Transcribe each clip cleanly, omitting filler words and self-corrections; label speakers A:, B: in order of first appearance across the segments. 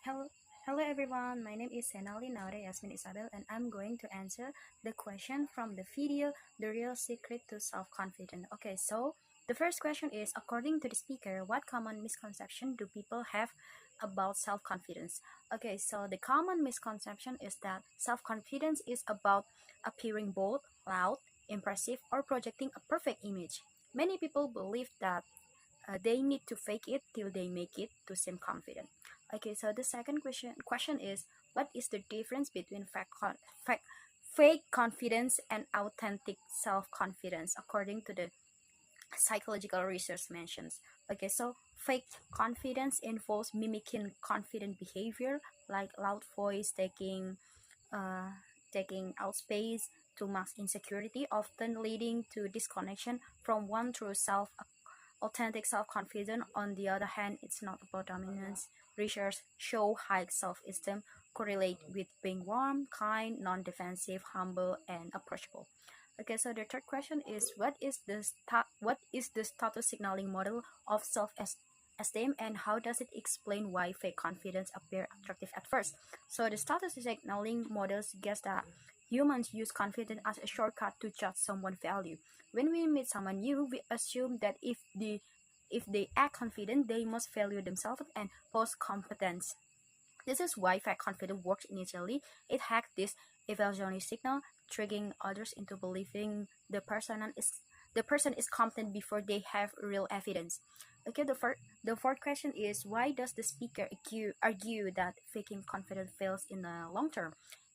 A: Hello, hello everyone. My name is Senali Naure Yasmin Isabel, and I'm going to answer the question from the video, The Real Secret to Self-Confidence. Okay, so the first question is, according to the speaker, what common misconception do people have about self-confidence? Okay, so the common misconception is that self-confidence is about appearing bold, loud, impressive, or projecting a perfect image. Many people believe that they need to fake it till they make it to seem confident. Okay, so the second question is, what is the difference between fake confidence and authentic self-confidence according to the psychological research mentions? Okay, so fake confidence involves mimicking confident behavior like loud voice, uh, taking out space to mask insecurity, often leading to disconnection from one true self. Authentic self-confidence, on the other hand, it's not about dominance. Research show high self-esteem correlate with being warm, kind, non-defensive, humble, and approachable. Okay, so the third question is, what is the status signaling model of self-esteem, and how does it explain why fake confidence appear attractive at first? So the status signaling model suggests that humans use confidence as a shortcut to judge someone's value. When we meet someone new, we assume that if they act confident, they must value themselves and post competence. This is why fake confidence works initially. It hacks this evolutionary signal, triggering others into believing the person is competent before they have real evidence. Okay, the fourth question is, why does the speaker argue that faking confidence fails in the long term?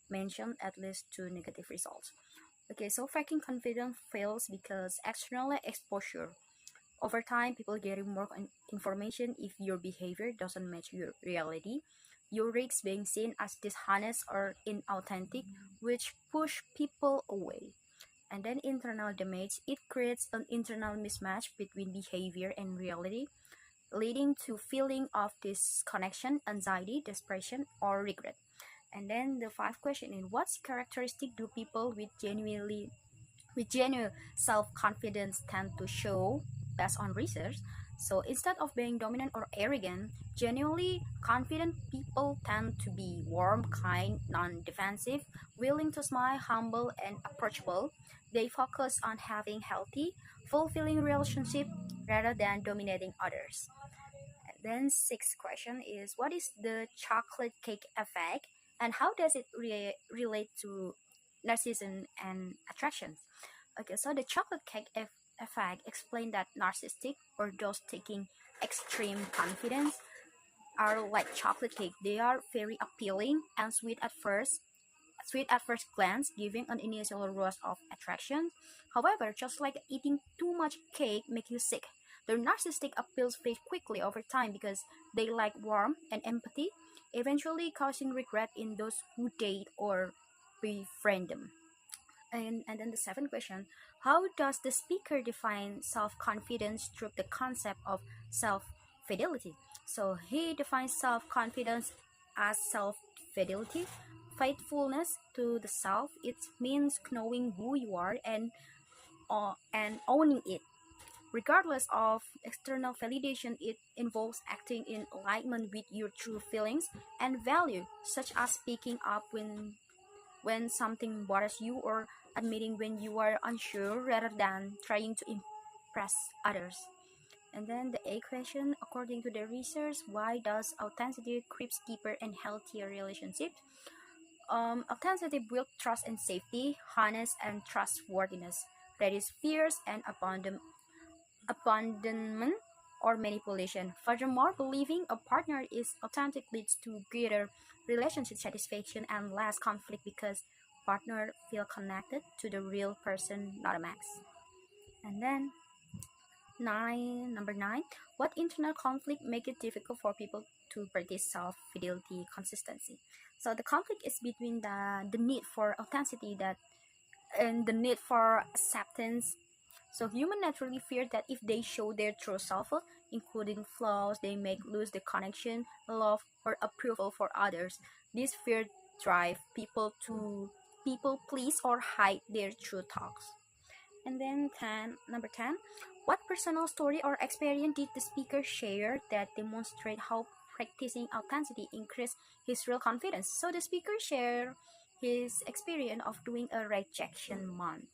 A: Mention at least two negative results. Okay, so faking confidence fails because external exposure. Over time, people getting more information. If your behavior doesn't match your reality, you risk being seen as dishonest or inauthentic, which push people away. And then internal damage, it creates an internal mismatch between behavior and reality, leading to feeling of disconnection, anxiety, desperation, or regret. And then the fifth question is, what characteristic do people with genuine self-confidence tend to show based on research? So instead of being dominant or arrogant, genuinely confident people tend to be warm, kind, non-defensive, willing to smile, humble, and approachable. They focus on having healthy, fulfilling relationship rather than dominating others. And then sixth question is, what is the chocolate cake effect, and how does it relate to narcissism and attraction? Okay, so the chocolate cake effect explains that narcissistic or those taking extreme confidence are like chocolate cake. They are very appealing and sweet at first glance, giving an initial rush of attraction. However, just like eating too much cake make you sick, their narcissistic appeals fade quickly over time because they lack warmth and empathy, eventually causing regret in those who date or befriend them. And then the seventh question, how does the speaker define self-confidence through the concept of self-fidelity? So he defines self-confidence as self-fidelity, faithfulness to the self. It means knowing who you are and owning it. Regardless of external validation, it involves acting in alignment with your true feelings and value, such as speaking up when something bothers you or admitting when you are unsure rather than trying to impress others. And then the A question, according to the research, why does authenticity creeps deeper and healthier relationships? Authenticity builds trust and safety, honest and trustworthiness. That is fears and abandonment or manipulation. Furthermore, believing a partner is authentic leads to greater relationship satisfaction and less conflict because partner feel connected to the real person, not a mask. And then number nine, what internal conflict make it difficult for people to practice self-fidelity consistency? So the conflict is between the need for authenticity that and the need for acceptance. So humans naturally fear that if they show their true self, including flaws, they may lose the connection, love, or approval for others. This fear drive people to people please or hide their true thoughts. And then number 10, what personal story or experience did the speaker share that demonstrate how practicing authenticity increased his real confidence. So the speaker shared his experience of doing a rejection month,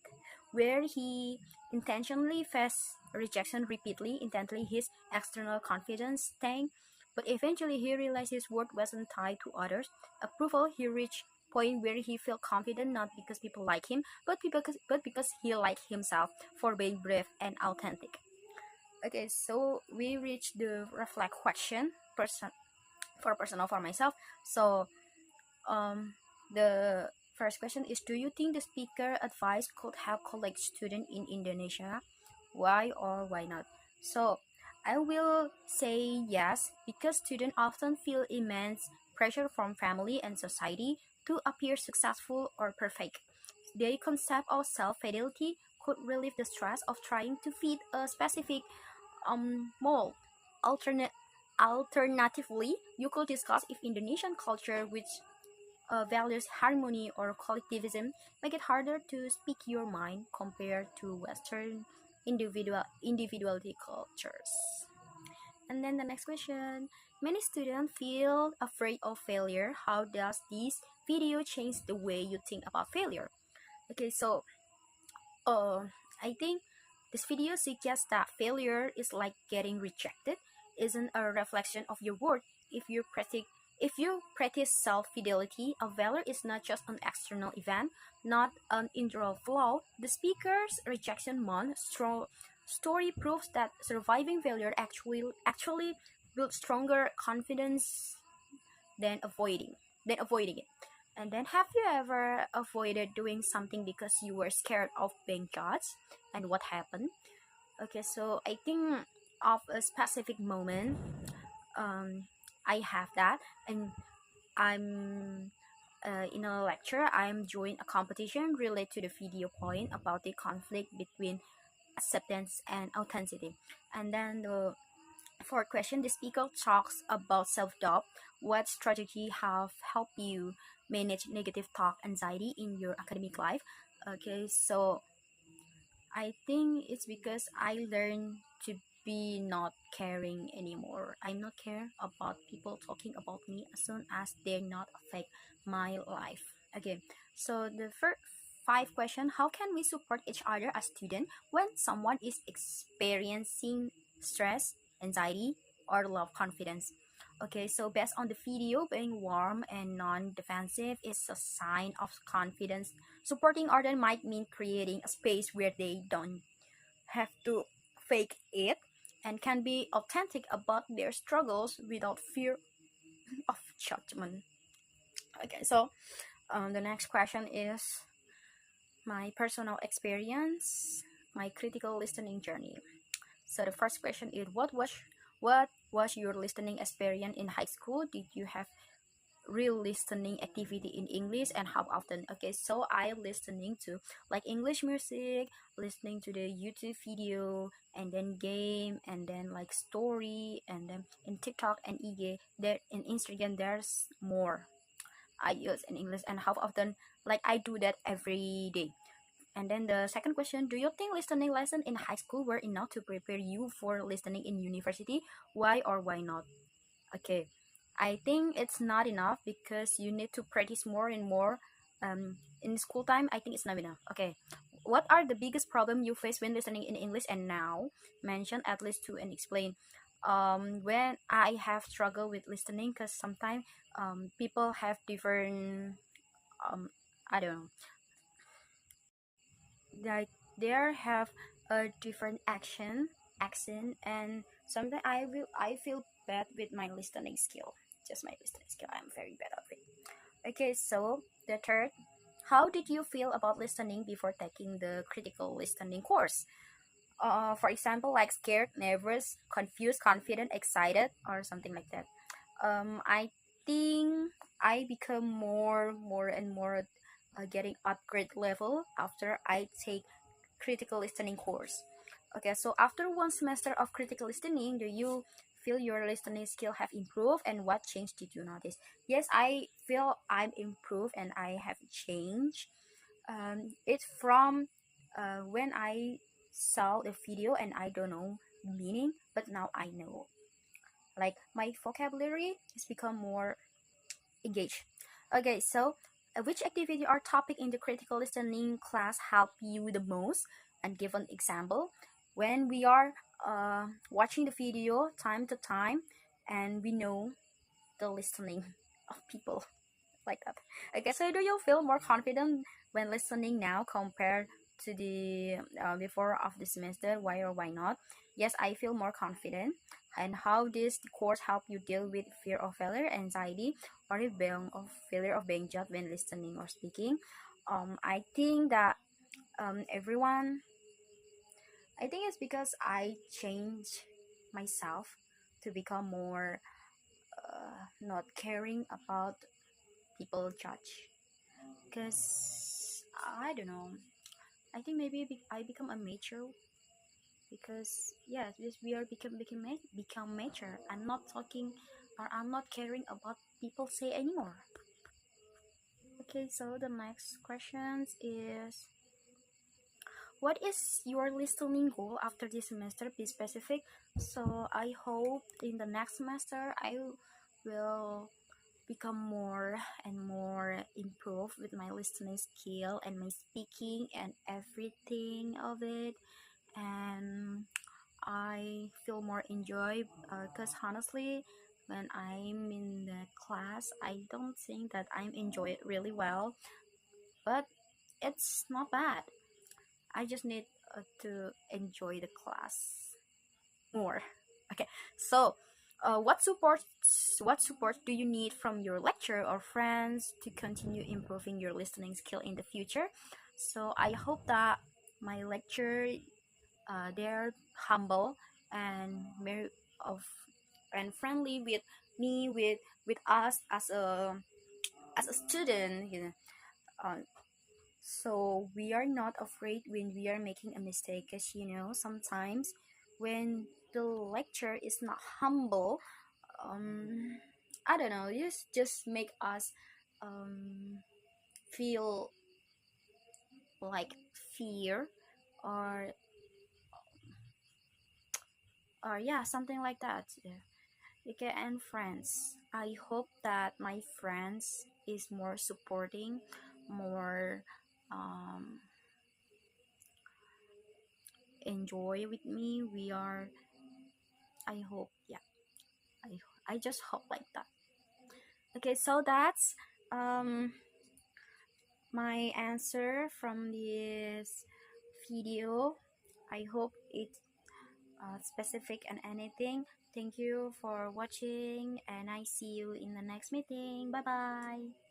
A: where he intentionally faced rejection repeatedly. Intently, his external confidence tanked, but eventually he realized his worth wasn't tied to others' approval. He reached point where he felt confident not because people like him, but because he liked himself for being brave and authentic. Okay, so we reached the reflect question personal for myself. So um the first question is, do you think the speaker advice could help college student in Indonesia? Why or why not? So I will say yes, because students often feel immense pressure from family and society to appear successful or perfect. Their concept of self-fidelity could relieve the stress of trying to fit a specific mold. Alternate Alternatively, you could discuss if Indonesian culture, which values harmony or collectivism, make it harder to speak your mind compared to Western individuality cultures. And then the next question: many students feel afraid of failure. How does this video change the way you think about failure? Okay, so uh, I think this video suggests that failure is like getting rejected, isn't a reflection of your worth. If you practice self-fidelity, a valor is not just an external event, not an internal flaw. The speaker's rejection month story proves that surviving failure actually builds stronger confidence than avoiding it. And then, have you ever avoided doing something because you were scared of being judged? And what happened? Okay, so I think of a specific moment. Um, I have that, and I'm in a lecture. I'm joining a competition related to the video point about the conflict between acceptance and authenticity. And then the fourth question, the speaker talks about self-doubt. What strategy have helped you manage negative talk anxiety in your academic life? Okay, so I think it's because I learned to be not caring anymore. I not care about people talking about me as soon as they not affect my life. Okay, so the first five question: how can we support each other as student when someone is experiencing stress, anxiety, or low confidence? Okay, so based on the video, being warm and non-defensive is a sign of confidence. Supporting others might mean creating a space where they don't have to fake it and can be authentic about their struggles without fear of judgment. Okay, so the next question is my personal experience, my critical listening journey. So the first question is, what was your listening experience in high school? Did you have real listening activity in English, and how often? Okay, so I listening to like English music, listening to the YouTube video, and then game, and then like story, and then in TikTok and IG, there in Instagram there's more I use in English, and how often? Like I do that every day. And then the second question, do you think listening lesson in high school were enough to prepare you for listening in university? Why or why not? Okay, I think it's not enough because you need to practice more and more. In school time, I think it's not enough. Okay, what are the biggest problem you face when listening in English? And now mention at least two and explain. When I have struggled with listening, because sometimes people have different um, I don't know, like they have a different accent, and sometimes I feel bad with my listening skill, just my listening skill. I'm very bad at it. Okay, so the third, how did you feel about listening before taking the critical listening course? For example, like scared, nervous, confused, confident, excited, or something like that. I think I become more and more getting upgrade level after I take critical listening course. Okay, so after one semester of critical listening, do you feel your listening skill have improved, and what change did you notice? Yes, I feel I'm improved and I have changed. It's from when I saw the video and I don't know the meaning, but now I know. like my vocabulary has become more engaged. Okay, so which activity or topic in the critical listening class help you the most? And give an example. When we are watching the video time to time, and we know the listening of people like that. Okay, so do you feel more confident when listening now compared to the before of the semester? Why or why not? Yes, I feel more confident. And how this course help you deal with fear of failure, anxiety, or the being of failure of being judged when listening or speaking? I think that everyone. I think it's because I changed myself to become more not caring about people judge, because I don't know. I think maybe I become a mature, because yes, because we are become mature. I'm not talking, or I'm not caring about people say anymore. Okay, so the next questions is, what is your listening goal after this semester? Be specific. So I hope in the next semester I will become more and more improved with my listening skill and my speaking and everything of it. And I feel more enjoy, because honestly, when I'm in the class, I don't think that I'm enjoy it really well, but it's not bad. I just need to enjoy the class more. Okay, so what support do you need from your lecturer or friends to continue improving your listening skill in the future? So I hope that my lecturer, they're humble and very of and friendly with me, with us as a student, uh, so we are not afraid when we are making a mistake, because sometimes when the lecturer is not humble, um I don't know, just make us um feel like fear, or yeah, something like that. Yeah. Okay, and friends, I hope that my friends is more supporting, more enjoy with me. We are, I hope, yeah, I just hope like that. Okay, so that's um my answer from this video. I hope it's specific and anything. Thank you for watching, and I see you in the next meeting. Bye bye.